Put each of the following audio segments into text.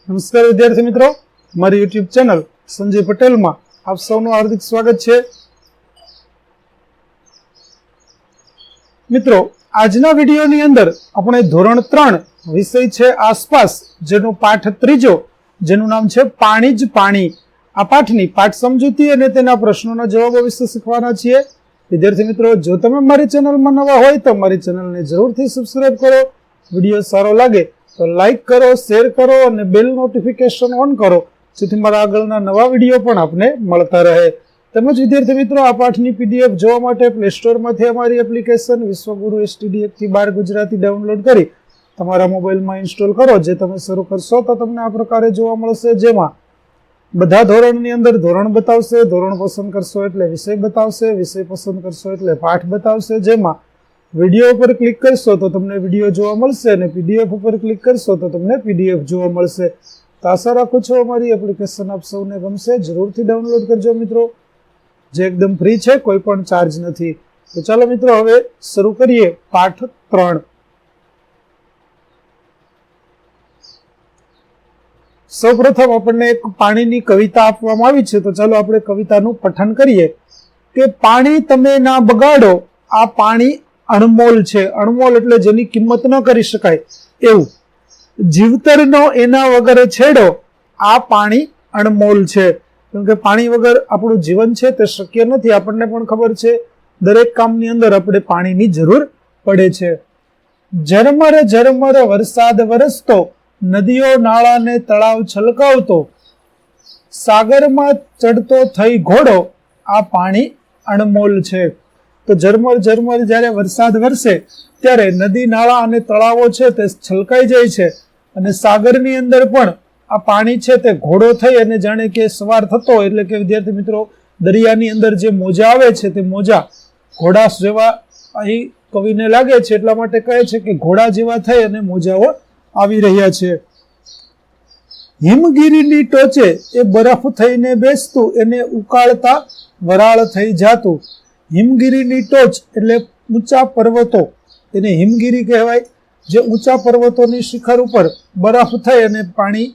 નમસ્કાર વિદ્યાર્થી મિત્રો, મારી યુટ્યુબ ચેનલ સંજય પટેલમાં આપ સૌનું હાર્દિક સ્વાગત છે. મિત્રો, આજના વિડીયોની અંદર આપણે ધોરણ 3 વિષય છે આસપાસ, જેનો પાઠ 3 જેનું નામ છે પાણી જ પાણી. આ પાઠની પાઠ સમજૂતી અને તેના પ્રશ્નોના જવાબો વિશે શીખવાના છીએ. વિદ્યાર્થી મિત્રો, જો તમે મારી ચેનલમાં નવા હોય તો મારી ચેનલને જરૂરથી સબસ્ક્રાઇબ કરો. વિડીયો સારો લાગે તો લાઈક કરો, શેર કરો અને બેલ નોટિફિકેશન ઓન કરો, જેથી મારા આગળના નવા વિડીયો પણ આપને મળતા રહે. તેમજ વિદ્યાર્થી મિત્રો, આ પાઠની પીડીએફ જોવા માટે પ્લે સ્ટોરમાંથી અમારી એપ્લિકેશન વિશ્વગુરુ STD1 થી 12 ગુજરાતી ડાઉનલોડ કરી તમારા મોબાઈલમાં ઇન્સ્ટોલ કરો. જે તમે શરૂ કરશો તો તમને આ પ્રકારે જોવા મળશે, જેમાં બધા ધોરણની અંદર ધોરણ બતાવશે, ધોરણ પસંદ કરશો એટલે વિષય બતાવશે, વિષય પસંદ કરશો એટલે પાઠ બતાવશે. જેમાં વિડીયો ઉપર ક્લિક કરશો તો તમને વિડીયો જોવા મળશે અને પીડીએફ ઉપર ક્લિક કરશો તો તમને પીડીએફ જોવા મળશે. તો આશા રાખું છું અમારી એપ્લિકેશન આપ સૌને ગમશે. જરૂરથી ડાઉનલોડ કરજો મિત્રો, જે એકદમ ફ્રી છે, કોઈ પણ ચાર્જ નથી. તો ચાલો મિત્રો, હવે શરૂ કરીએ પાઠ 3. સૌપ્રથમ આપણને એક પાણીની કવિતા આપવામાં આવી છે, તો ચાલો આપણે કવિતાનું પઠન કરીએ. કે પાણી તમે ના બગાડો, આ પાણી અણમોલ છે. અણમોલ એટલે જેની કિંમત ન કરી શકાય એવું. જીવતરનો એના વગર છેડો, આ પાણી અણમોલ છે. કેમ કે પાણી વગર આપણું જીવન છે તે શક્ય નથી. આપણને પણ ખબર છે, દરેક કામની અંદર આપણે પાણીની જરૂર પડે છે. ઝરમર ઝરમર વરસાદ વરસતો, નદીઓ નાળાને તળાવ છલકાવતો, સાગરમાં ચડતો થઈ ઘોડો, આ પાણી અણમોલ છે. તો ઝરમર ઝરમર જ્યારે વરસાદ વરસે ત્યારે નદી નાળા અને તળાવો છે તે છલકાઈ જાય છે, અને સાગરની અંદર પણ આ પાણી છે તે ઘોડો થઈ અને જાણે કે સવાર થતો હોય. એટલે કે વિદ્યાર્થી મિત્રો, દરિયાની અંદર જે મોજા આવે છે તે મોજા ઘોડા જેવા અહીં કવિને લાગે છે, એટલા માટે કહે છે કે ઘોડા જેવા થઈ અને મોજાઓ આવી રહ્યા છે. હિમગીરીની ટોચે એ બરફ થઈને બેસતું, એને ઉકાળતા વરાળ થઈ જાતું. હિમગીરીની ટોચ એટલે ઊંચા પર્વતો, એને હિમગીરી કહેવાય. જે ઊંચા પર્વતોની શિખર ઉપર બરફ થઈ અને પાણી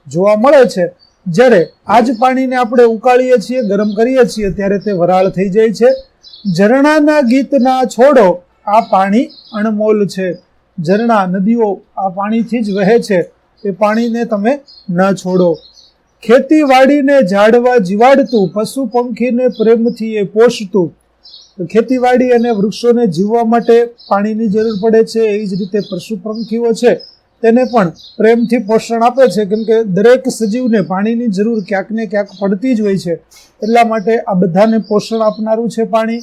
જોવા મળે છે. જ્યારે આ જ પાણીને આપણે ઉકાળીએ છીએ, ગરમ કરીએ છીએ, ત્યારે તે વરાળ થઈ જાય છે. ઝરણાના ગીતના છોડો, આ પાણી અણમોલ છે. ઝરણા, નદીઓ આ પાણીથી જ વહે છે, એ પાણીને તમે ન છોડો. ખેતીવાડીને ઝાડવા જીવાડતું, પશુ પંખીને પ્રેમથી એ પોષતું. ખેતીવાડી અને વૃક્ષોને જીવવા માટે પાણીની જરૂર પડે છે. એ જ રીતે પશુ પંખીઓ છે તેને પણ પ્રેમથી પોષણ આપે છે, કેમ કે દરેક સજીવને પાણીની જરૂર ક્યાંક ને ક્યાંક પડતી જ હોય છે. એટલા માટે આ બધાને પોષણ આપનારું છે પાણી.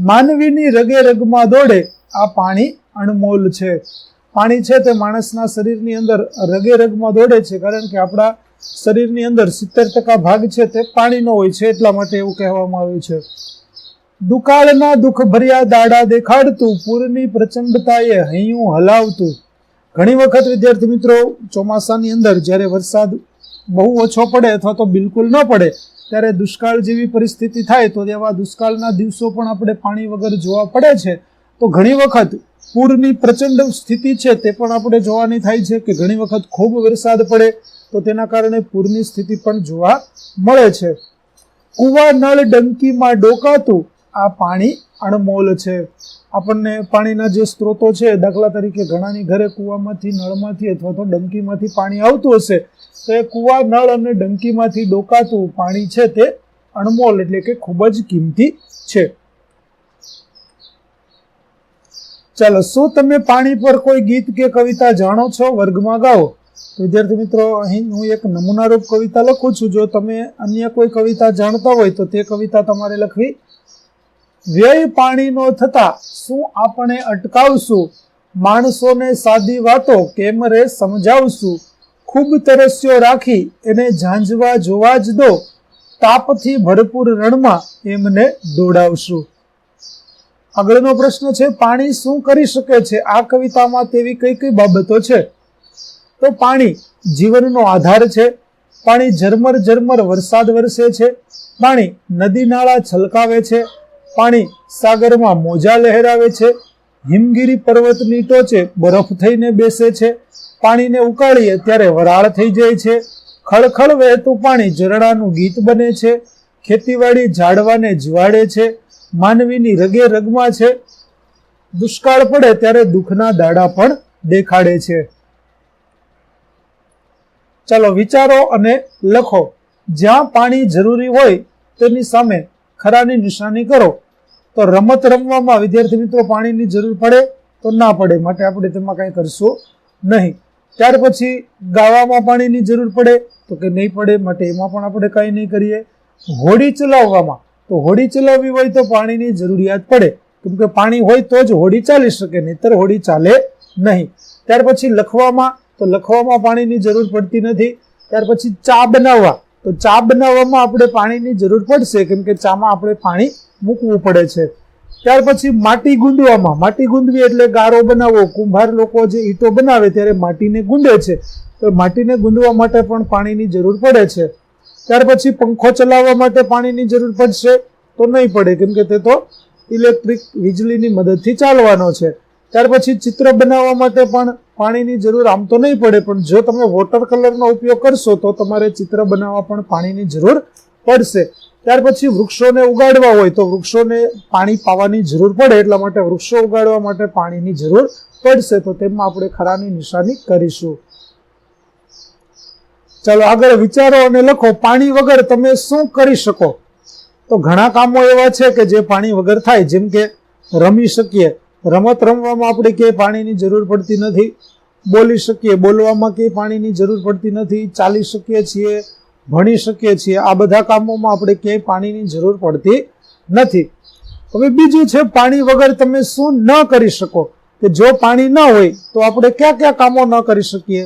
માનવીની રગે રગમાં દોડે, આ પાણી અણમોલ છે. પાણી છે તે માણસના શરીરની અંદર રગે રગમાં દોડે છે, કારણ કે આપણા શરીરની અંદર 70% ભાગ છે તે પાણીનો હોય છે. એટલા માટે એવું કહેવામાં આવ્યું છે. દુકાળના દુઃખ ભર્યા દાડા દેખાડતું, પૂરની પ્રચંડતાએ હૈયું હલાવતું. ઘણી વખત વિદ્યાર્થી મિત્રો, ચોમાસાની અંદર જ્યારે વરસાદ બહુ ઓછો પડે અથવા તો બિલકુલ ન પડે, ત્યારે દુષ્કાળ જેવી પરિસ્થિતિ થાય, તો એવા દુષ્કાળના દિવસો પણ આપણે પાણી વગર જોવા પડે છે. તો ઘણી વખત પૂરની પ્રચંડ સ્થિતિ છે તે પણ આપણે જોવાની થાય છે, કે ઘણી વખત ખૂબ વરસાદ પડે તો તેના કારણે પૂરની સ્થિતિ પણ જોવા મળે છે. કુવા નળ ડંકીમાં ડોકાતું, આ પાણી અણમોલ છે. આપણને પાણીના જે સ્ત્રોતો છે, દાખલા તરીકે ઘણાની ઘરે કુવામાંથી, નળમાંથી અથવા તો ડંકીમાંથી પાણી આવતું હશે, તો એ કુવા, નળ અને ડંકીમાંથી ડોકાતું પાણી છે તે અણમોલ એટલે કે ખૂબ જ કિંમતી છે. ચાલો, શું તમે પાણી પર કોઈ ગીત કે કવિતા જાણો છો? વર્ગમાં ગાઓ. તો વિદ્યાર્થી મિત્રો, અહીં હું એક નમૂનારૂપ કવિતા લખું છું. જો તમે અન્ય કોઈ કવિતા જાણતા હોય તો તે કવિતા તમારે લખવી. વ્યય પાણીનો થતા શું આપણે અટકાવશું? માણસોને સાદી વાતો કેમ રે સમજાવશું? ખૂબ તરસ્યો રાખી એને ઝાંઝવા જોવા જ દો, તાપથી ભરપૂર રણમાં એમને દોડાવશું. આગળનો પ્રશ્ન છે, પાણી શું કરી શકે છે? આ કવિતામાં તેવી કઈ કઈ બાબતો છે? તો પાણી જીવનનો આધાર છે. પાણી ઝરમર ઝરમર વરસાદ વરસે છે. પાણી નદી નાળા છલકાવે છે. પાણી સાગરમાં મોજા લહેરાવે છે. હિમગીરી પર્વતની ટોચે બરફ થઈને બેસે છે. પાણીને ઉકાળીએ ત્યારે વરાળ થઈ જાય છે. ખળખળ વહેતું પાણી ઝરણાનું ગીત બને છે. ખેતીવાડી ઝાડવાને જીવાડે છે. માનવીની રગે રગમાં છે. દુષ્કાળ પડે ત્યારે દુઃખના દાડા પણ દેખાડે છે. ચાલો વિચારો અને લખો. જ્યાં પાણી જરૂરી હોય તેની સામે ખરાની નિશાની કરો. તો રમત રમવામાં વિદ્યાર્થી મિત્રો પાણીની જરૂર પડે તો ના પડે, માટે આપણે તેમાં કંઈ કરશું નહીં. ત્યાર પછી ગાવામાં પાણીની જરૂર પડે તો કે નહીં પડે, માટે એમાં પણ આપણે કંઈ નહીં કરીએ. હોડી ચલાવવામાં, તો હોડી ચલાવવી હોય તો પાણીની જરૂરિયાત પડે, કેમ કે પાણી હોય તો જ હોડી ચાલી શકે, નહીંતર હોડી ચાલે નહીં. ત્યાર પછી લખવામાં, તો લખવામાં પાણીની જરૂર પડતી નથી. ત્યાર પછી ચા બનાવવા, તો ચા બનાવવામાં આપણે પાણીની જરૂર પડશે, કેમ કે ચામાં આપણે પાણી મૂકવું પડે છે. ત્યાર પછી માટી ગુંદવામાં, માટી ગુંદવી એટલે ગારો બનાવવો. કુંભાર લોકો જે ઈંટો બનાવે ત્યારે માટીને ગુંદે છે, તો માટીને ગુંદવા માટે પણ પાણીની જરૂર પડે છે. ત્યાર પછી પંખો ચલાવવા માટે પાણીની જરૂર પડશે તો નહીં પડે, કેમ કે તે તો ઇલેક્ટ્રિક વીજળીની મદદથી ચાલવાનો છે. ત્યાર પછી ચિત્ર બનાવવા માટે પણ પાણીની જરૂર આમ તો નહીં પડે, પણ જો તમે વોટર કલરનો ઉપયોગ કરશો તો તમારે ચિત્ર બનાવવા પણ પાણીની જરૂર પડશે. ત્યાર પછી વૃક્ષોને ઉગાડવા હોય તો વૃક્ષોને પાણી પાવાની જરૂર પડે, એટલા માટે વૃક્ષો ઉગાડવા માટે પાણીની જરૂર પડશે, તો તેમાં આપણે ખરાની નિશાની કરીશું. ચાલો આગળ વિચારો અને લખો. પાણી વગર તમે શું કરી શકો? તો ઘણા કામો એવા છે કે જે પાણી વગર થાય, જેમ કે રમી શકીએ. રમત રમવામાં આપણે ક્યાંય પાણીની જરૂર પડતી નથી. બોલી શકીએ, બોલવામાં ક્યાંય પાણીની જરૂર પડતી નથી. ચાલી શકીએ છીએ, ભણી શકીએ છીએ. આ બધા કામોમાં આપણે ક્યાંય પાણીની જરૂર પડતી નથી. હવે બીજું છે, પાણી વગર તમે શું ન કરી શકો? કે જો પાણી ન હોય તો આપણે કયા કયા કામો ન કરી શકીએ?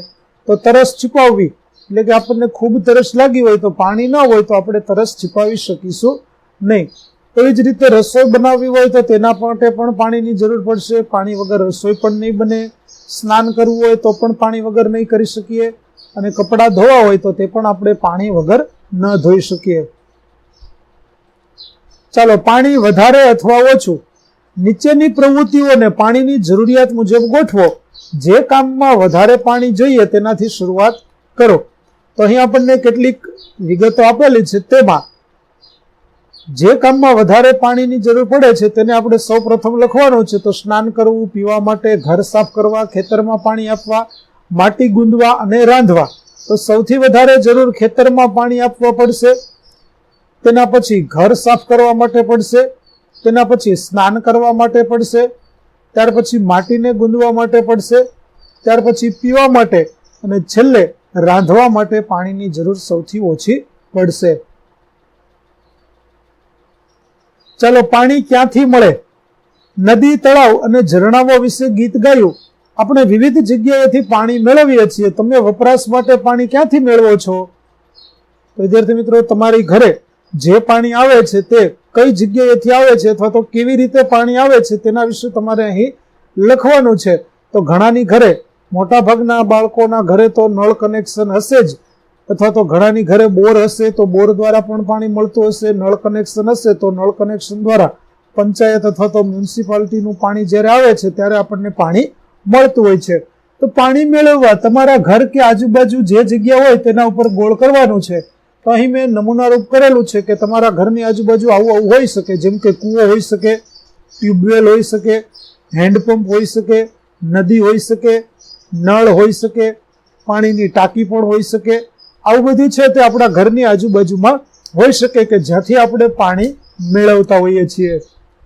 તો તરસ છુપાવવી, એટલે કે આપણને ખૂબ તરસ લાગી હોય તો પાણી ન હોય તો આપણે તરસ છુપાવી શકીશું નહીં. એવી જ રીતે રસોઈ બનાવવી હોય તો તેના માટે પણ પાણીની જરૂર પડશે. પાણી વગર રસોઈ પણ નહીં બને. સ્નાન કરવું હોય તો પણ પાણી વગર નહીં કરી શકીએ. અને કપડાં ધોવા હોય તો તે પણ આપણે પાણી વગર ન ધોઈ શકીએ. ચાલો, પાણી વધારે અથવા ઓછું. નીચેની પ્રવૃત્તિઓને પાણીની જરૂરિયાત મુજબ ગોઠવો. જે કામમાં વધારે પાણી જોઈએ તેનાથી શરૂઆત કરો. તો અહીં આપણને કેટલીક વિગતો આપેલી છે. તેમાં જે કામમાં વધારે પાણીની જરૂર પડે છે તેને આપણે સૌ પ્રથમ લખવાનું છે. તો સ્નાન કરવું, પીવા માટે, ઘર સાફ કરવા, ખેતરમાં પાણી આપવા, માટી ગુંદવા અને રાંધવા. તો સૌથી વધારે જરૂર ખેતરમાં પાણી આપવા પડશે. તેના પછી ઘર સાફ કરવા માટે પડશે. તેના પછી સ્નાન કરવા માટે પડશે. ત્યાર પછી માટીને ગુંદવા માટે પડશે. ત્યાર પછી પીવા માટે અને છેલ્લે રાંધવા માટે પાણીની જરૂર સૌથી ઓછી પડશે. ચાલો, પાણી ક્યાંથી મળે? નદી, તળાવ અને ઝરણાઓ વિશે ગીત ગાયું. આપણે વિવિધ જગ્યાએથી પાણી મેળવીએ છીએ. તમે વપરાશ માટે પાણી ક્યાંથી મેળવો છો? તો વિદ્યાર્થી મિત્રો, તમારી ઘરે જે પાણી આવે છે તે કઈ જગ્યાએથી આવે છે અથવા તો કેવી રીતે પાણી આવે છે તેના વિશે તમારે અહીં લખવાનું છે. તો ઘણાની ઘરે, મોટા ભાગના બાળકોના ઘરે તો નળ કનેક્શન હશે જ, અથવા તો ઘણાની ઘરે બોર હશે તો બોર દ્વારા પણ પાણી મળતું હશે. નળ કનેક્શન હશે તો નળ કનેક્શન દ્વારા પંચાયત અથવા તો મ્યુનિસિપાલિટીનું પાણી જ્યારે આવે છે ત્યારે આપણને પાણી મળતું હોય છે. તો પાણી મેળવવા તમારા ઘર કે આજુબાજુ જે જગ્યા હોય તેના ઉપર ગોળ કરવાનું છે. તો અહીં મેં નમૂનારૂપ કરેલું છે કે તમારા ઘરની આજુબાજુ આવું આવું હોઈ શકે, જેમ કે કૂવો હોઈ શકે, ટ્યુબવેલ હોઈ શકે, હેન્ડપંપ હોઈ શકે, નદી હોઈ શકે, નળ હોઈ શકે, પાણીની ટાંકી પણ હોઈ શકે. આવું બધું છે તે આપણા ઘરની આજુબાજુમાં હોઈ શકે કે જ્યાંથી આપણે પાણી મેળવતા હોઈએ છીએ.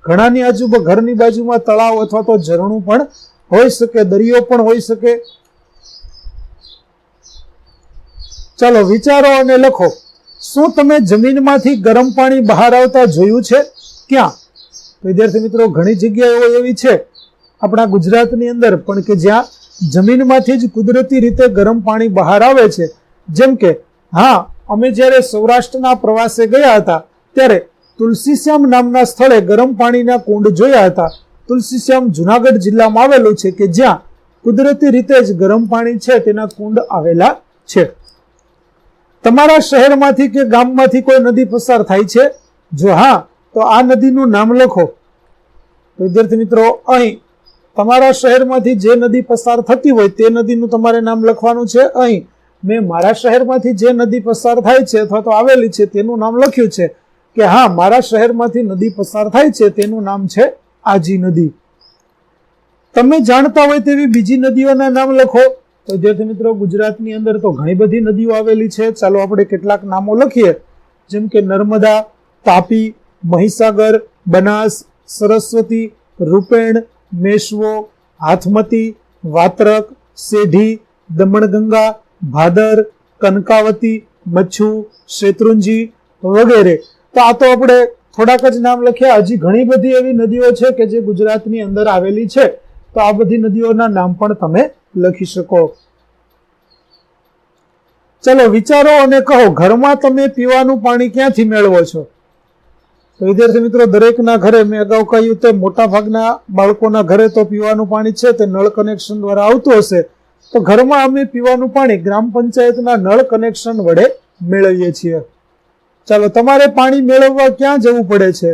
ઘણાની ઘરની બાજુમાં તળાવ અથવા તો ઝરણું પણ હોઈ શકે, દરિયો પણ હોઈ શકે. ચાલો, વિચારો અને લખો. શું તમે જમીનમાંથી ગરમ પાણી બહાર આવતા જોયું છે? ક્યાં? વિદ્યાર્થી મિત્રો, ઘણી જગ્યાઓ એવી છે આપણા ગુજરાતની અંદર પણ કે જ્યાં જમીનમાંથી જ કુદરતી રીતે ગરમ પાણી બહાર આવે છે. જેમ કે અમે જ્યારે સૌરાષ્ટ્રના પ્રવાસે ગયા હતા ત્યારે તુલસીશ્યામ નામના સ્થળે ગરમ પાણીના કુંડ જોયા હતા. તુલસીશ્યામ જુનાગઢ જિલ્લામાં આવેલું છે કે જ્યાં કુદરતી રીતે જ ગરમ પાણી છે તેના કુંડ આવેલા છે. તમારા શહેરમાંથી કે ગામમાંથી કોઈ નદી પસાર થાય છે? જો હા, તો આ નદીનું નામ લખો. તો વિદ્યાર્થી મિત્રો, અહીં તમારા શહેરમાંથી જે નદી પસાર થતી હોય તે નદીનું તમારે નામ લખવાનું છે. અહીં મેં મારા શહેરમાંથી જે નદી પસાર થાય છે અથવા તો આવેલી છે તેનું નામ લખ્યું છે કે હા, મારા શહેરમાંથી નદી પસાર થાય છે તેનું નામ છે આજી નદી. તમે જાણતા હોય તેવી બીજી નદીઓના નામ લખો. તો વિદ્યાર્થી મિત્રો, ગુજરાતની અંદર તો ઘણી બધી નદીઓ આવેલી છે. ચાલો આપણે કેટલાક નામો લખીએ, જેમ કે નર્મદા, તાપી, મહીસાગર, બનાસ, સરસ્વતી, રૂપેણ, મેશ્વો, હાથમતી, વાત્રક, સેઢી, દમણગંગા, ભાદર, કનકાવતી, મચ્છુ, શેત્રુંજી વગેરે. તો આ તો આપણે થોડાક જ નામ લખ્યા. હજી ઘણી બધી એવી નદીઓ છે કે જે ગુજરાતની અંદર આવેલી છે. તો આ બધી નદીઓના નામ પણ તમે લખી શકો. ચલો વિચારો અને કહો, ઘરમાં તમે પીવાનું પાણી ક્યાંથી મેળવો છો? તો વિદ્યાર્થી મિત્રો, દરેકના ઘરે, મેં અગાઉ કહ્યું તેમ, મોટા ભાગના બાળકોના ઘરે તો પીવાનું પાણી છે તે નળ કનેક્શન દ્વારા આવતું હશે. તો ઘરમાં અમે પીવાનું પાણી ગ્રામ પંચાયતના નળ કનેક્શન વડે મેળવીએ છીએ. ચાલો, તમારે પાણી મેળવવા ક્યાં જવું પડે છે?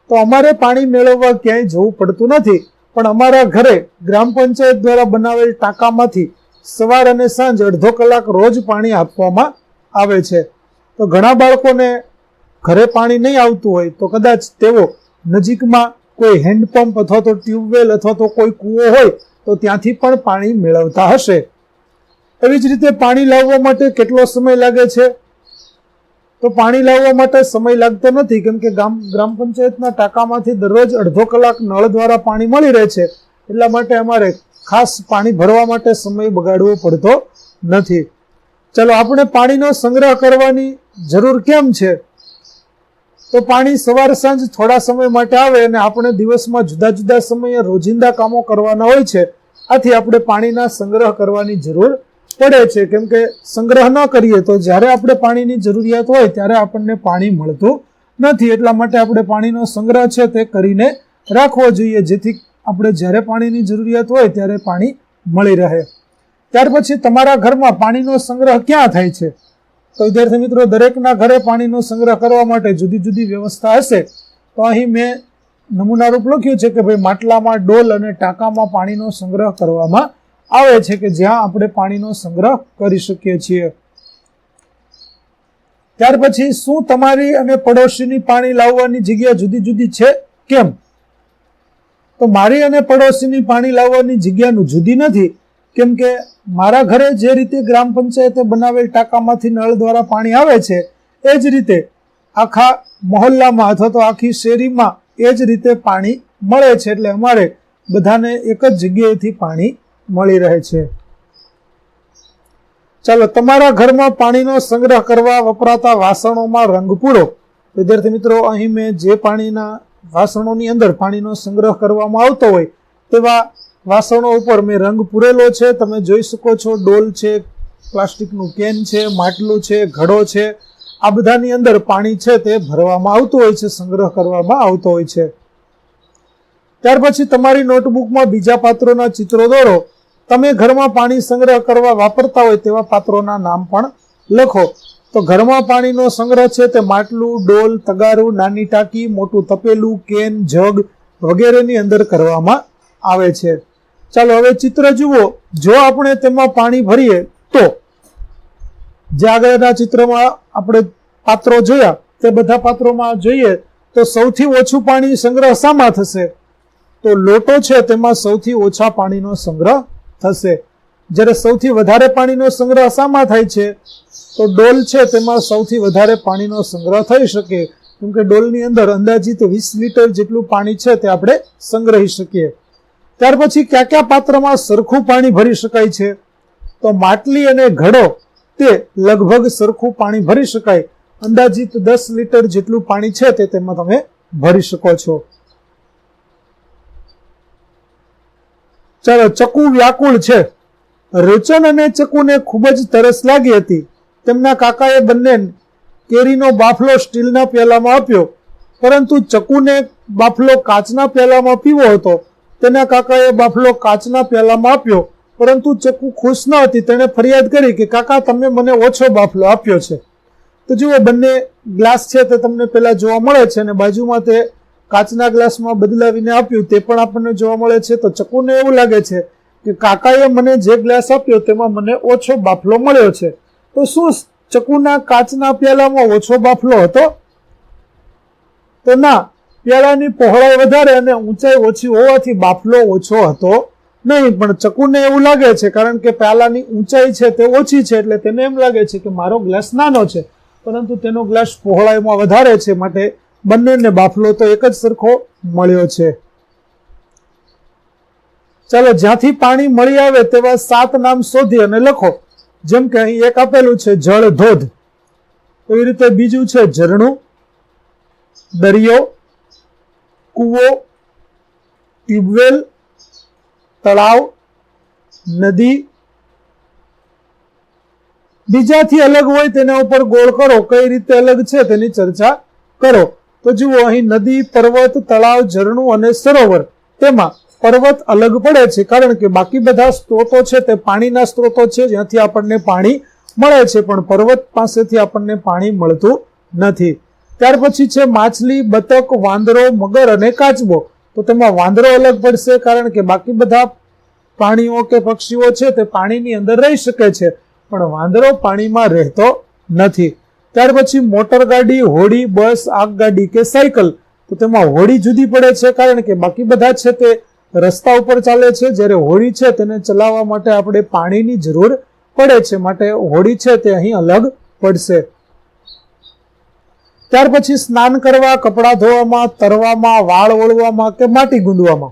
તો અમારે પાણી મેળવવા ક્યાંય જવું પડતું નથી, પણ અમારા ઘરે ગ્રામ પંચાયત દ્વારા બનાવેલ ટાંકામાંથી સવાર અને સાંજ અડધો કલાક રોજ પાણી આપવામાં આવે છે. તો ઘણા બાળકોને ઘરે પાણી નહીં આવતું હોય તો કદાચ તેઓ નજીકમાં કોઈ હેન્ડપંપ અથવા તો ટ્યુબવેલ અથવા તો કોઈ કૂવો હોય તો ત્યાંથી પણ પાણી મેળવતા હશે. એવી જ રીતે પાણી લાવવા માટે કેટલો સમય લાગે છે? તો પાણી લાવવા માટે સમય લાગતો નથી, કેમ કે ગ્રામ પંચાયતના ટાંકામાંથી દરરોજ અડધો કલાક નળ દ્વારા પાણી મળી રહે છે. એટલા માટે અમારે ખાસ પાણી ભરવા માટે સમય બગાડવો પડતો નથી. ચલો, આપણે પાણીનો સંગ્રહ કરવાની જરૂર કેમ છે? તો પાણી સવાર સાંજ થોડા સમય માટે આવે અને આપણે દિવસમાં જુદા જુદા સમયે રોજિંદા કામો કરવાના હોય છે. આથી આપણે પાણીના સંગ્રહ કરવાની જરૂર પડે છે, કેમ કે સંગ્રહ ન કરીએ તો જ્યારે આપણે પાણીની જરૂરિયાત હોય ત્યારે આપણને પાણી મળતું નથી. એટલા માટે આપણે પાણીનો સંગ્રહ છે તે કરીને રાખવો જોઈએ, જેથી આપણે જ્યારે પાણીની જરૂરિયાત હોય ત્યારે પાણી મળી રહે. ત્યાર પછી તમારા ઘરમાં પાણીનો સંગ્રહ ક્યાં થાય છે? તો વિદ્યાર્થી મિત્રો, દરેકના ઘરે પાણીનો સંગ્રહ કરવા માટે જુદી જુદી વ્યવસ્થા હશે. તો અહીં મેં નમૂનારૂપ લખ્યું છે કે ભાઈ માટલામાં, ડોલ અને ટાંકામાં પાણીનો સંગ્રહ કરવામાં આવે છે, કે જ્યાં આપણે પાણીનો સંગ્રહ કરી શકીએ છીએ. ત્યાર પછી, શું તમારી અને પડોશીની પાણી લાવવાની જગ્યા જુદી જુદી છે? કેમ? તો મારી અને પડોશીની પાણી લાવવાની જગ્યાનું જુદી નથી, કેમ કે મારા ઘરે જે રીતે ગ્રામ પંચાયતે બનાવેલ ટાંકામાંથી નળ દ્વારા પાણી આવે છે એ જ રીતે આખા મહોલ્લામાં અથવા તો આખી શેરીમાં એ જ રીતે પાણી મળે છે. એટલે અમારે બધાને એક જ જગ્યાએથી પાણી મળી રહે છે. ચાલો, તમારા ઘરમાં પાણીનો સંગ્રહ કરવા વપરાતા વાસણોમાં રંગ પૂરો. વિદ્યાર્થી મિત્રો, અહીં મેં જે પાણીના વાસણોની અંદર પાણીનો સંગ્રહ કરવામાં આવતો હોય તેવા વાસણો ઉપર મેં રંગ પૂરેલો છે. તમે જોઈ શકો છો, ડોલ છે, પ્લાસ્ટિકનું કેન છે, માટલું છે, ઘડો છે. આ બધાની અંદર પાણી છે તે ભરવામાં આવતું હોય છે, સંગ્રહ કરવામાં આવતો હોય છે. ત્યાર પછી તમારી નોટબુકમાં બીજા પાત્રોના ચિત્રો દોરો. તમે ઘરમાં પાણી સંગ્રહ કરવા વાપરતા હોય તેવા પાત્રોના નામ પણ લખો. તો ઘરમાં પાણીનો સંગ્રહ છે તે માટલું, ડોલ, તગારું, નાની ટાંકી, મોટું તપેલું, કેન, જગ વગેરેની અંદર કરવામાં આવે છે. ચાલો, હવે ચિત્ર જુઓ. જો આપણે તેમાં પાણી ભરીએ તો, જે આગળના ચિત્રમાં આપણે પાત્રો જોયા તે બધા પાત્રોમાં જોઈએ તો સૌથી ઓછું પાણી સંગ્રહ શામાં થશે? તો લોટો છે તેમાં સૌથી ઓછા પાણીનો સંગ્રહ થશે. જ્યારે સૌથી વધારે પાણીનો સંગ્રહ શામાં થાય છે? તો ડોલ છે તેમાં સૌથી વધારે પાણીનો સંગ્રહ થઈ શકે, કેમ કે ડોલની અંદર અંદાજિત 20 લીટર જેટલું પાણી છે તે આપણે સંગ્રહી શકીએ. ત્યાર પછી કયા કયા પાત્રમાં સરખું પાણી ભરી શકાય છે? તો માટલી અને ઘડો તે લગભગ સરખું પાણી ભરી શકાય. અંદાજિત 10 લીટર જેટલું પાણી છે તે તેમાં તમે ભરી શકો છો. ચાલો, ચકુ વ્યાકુળ છે. રોચન અને ચકુને ખૂબ જ તરસ લાગી હતી. તેમના કાકાએ બંને કેરીનો બાફલો સ્ટીલના પ્યાલામાં આપ્યો, પરંતુ ચકુને બાફલો કાચના પ્યાલામાં પીવો હતો. તેના કાકાએ બાફલો કાચના પ્યાલામાં આપ્યો, પરંતુ ચકુ ખુશ ન હતી. તેણે ફરિયાદ કરી કે કાકા, તમે મને ઓછો બાફલો આપ્યો છે. તો જુઓ, બંને ગ્લાસ છે તે તમને પેલા જોવા મળે છે અને બાજુમાં તે કાચના ગ્લાસમાં બદલાવીને આપ્યું તે પણ આપણને જોવા મળે છે. તો ચકુને એવું લાગે છે કે કાકાએ મને જે ગ્લાસ આપ્યો તેમાં મને ઓછો બાફલો મળ્યો છે. તો શું ચકુના કાચના પ્યાલામાં ઓછો બાફલો હતો? તો ના, પ્યાલાની પહોળાઈ વધારે અને ઊંચાઈ ઓછી હોવાથી બાફલો ઓછો હતો નહીં. પણ ચકુને એવું લાગે છે કારણ કે પ્યાલાની ઊંચાઈ છે તે ઓછી છે એટલે તેને એમ લાગે છે કે મારો ગ્લાસ નાનો છે, પરંતુ તેનો ગ્લાસ પહોળાઈમાં વધારે છે, માટે બંનેને બાફલો તો એક જ સરખો મળ્યો છે. ચાલો, જ્યાંથી પાણી મળી આવે તેવા 7 નામ શોધી અને લખો. જેમ કે અહીં એક આપેલું છે જળ ધોધ, એવી રીતે બીજું છે ઝરણું, દરિયો, કૂવો, ટ્યુબવેલ, તળાવ, નદી. બીજાથી અલગ હોય તેના ઉપર ગોળ કરો, કઈ રીતે અલગ છે તેની ચર્ચા કરો. તો જુઓ, અહીં નદી, પર્વત, તળાવ, ઝરણું અને સરોવર, તેમાં પર્વત અલગ પડે છે કારણ કે બાકી બધા સ્ત્રોતો છે તે પાણીના સ્ત્રોતો છે જ્યાંથી આપણને પાણી મળે છે, પણ પર્વત પાસેથી આપણને પાણી મળતું નથી. ત્યાર પછી છે માછલી, બતક, વાંદરો, મગર અને કાચબો. તો તેમાં વાંદરો અલગ પડશે કારણ કે બાકી બધા પ્રાણીઓ કે પક્ષીઓ છે તે પાણીની અંદર રહી શકે છે, પણ વાંદરો પાણીમાં રહેતો નથી. ત્યાર પછી મોટર ગાડી, હોડી, બસ, આગગાડી કે સાયકલ. તો તેમાં હોડી જુદી પડે છે કારણ કે બાકી બધા છે તે રસ્તા ઉપર ચાલે છે, જ્યારે હોડી છે તેને ચલાવવા માટે આપણે પાણીની જરૂર પડે છે, માટે હોડી છે તે અહીં અલગ પડશે. ત્યાર પછી સ્નાન કરવા, કપડાં ધોવામાં, તરવામાં, વાળ ઓળવામાં કે માટી ગુંદવામાં.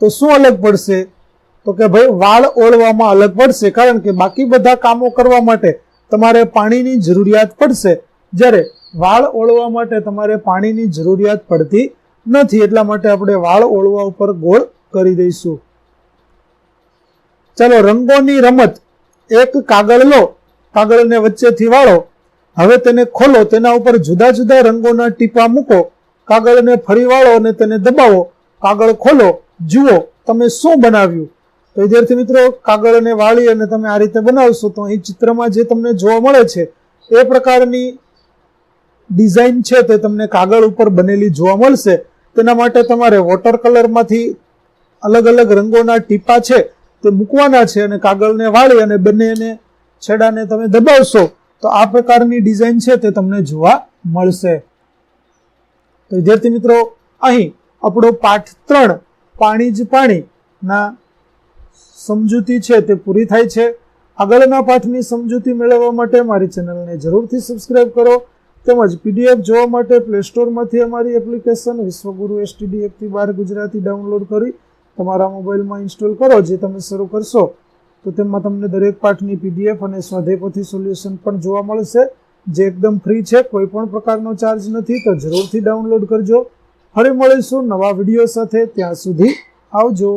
તો શું અલગ પડશે? તો કે ભાઈ વાળ ઓળવામાં અલગ પડશે કારણ કે બાકી બધા કામો કરવા માટે તમારે પાણીની જરૂરિયાત પડશે, જ્યારે વાળ ઓળવા માટે તમારે પાણીની જરૂરિયાત પડતી નથી, એટલા માટે આપણે વાળ ઓળવા ઉપર ગોળ કરી દઈશું. ચાલો, રંગોની રમત. એક કાગળ લો, કાગળને વચ્ચેથી વાળો, હવે તેને ખોલો, તેના ઉપર જુદા જુદા રંગોના ટીપા મૂકો, કાગળને ફરી વાળો અને તેને દબાવો, કાગળ ખોલો, જુઓ તમે શું બનાવ્યું. તો વિદ્યાર્થી મિત્રો, કાગળને વાળી અને તમે આ રીતે બનાવશો તો અહીં ચિત્રમાં જે તમને જોવા મળે છે એ પ્રકારની ડિઝાઇન છે તે તમને કાગળ ઉપર બનેલી જોવા મળશે. તેના માટે તમારે વોટર કલરમાંથી અલગ અલગ રંગોના ટીપા છે તે મૂકવાના છે અને કાગળને વાળી અને બંનેને છેડાને તમે દબાવશો તો આ પ્રકારની ડિઝાઇન છે તે તમને જોવા મળશે. તો વિદ્યાર્થી મિત્રો, અહીં આપણો પાઠ 3 પાણી જ પાણી ના સમજૂતી છે તે પૂરી થાય છે. આગળના પાઠની સમજૂતી મેળવવા માટે મારી ચેનલને જરૂરથી સબસ્ક્રાઇબ કરો, તેમજ પીડીએફ જોવા માટે પ્લે સ્ટોરમાંથી અમારી એપ્લિકેશન વિશ્વગુરુ STD 1 થી 12 ગુજરાતી ડાઉનલોડ કરી તમારા મોબાઈલમાં ઇન્સ્ટોલ કરો. જે તમે શરૂ કરશો તો તેમાં તમને દરેક પાઠની PDF અને સ્વાધ્યાયપોથી સોલ્યુશન પણ જોવા મળશે, જે એકદમ ફ્રી છે, કોઈ પણ પ્રકારનો ચાર્જ નથી. તો જરૂરથી ડાઉનલોડ કરજો. ફરી મળીશું નવા વિડીયો સાથે, ત્યાં સુધી આવજો.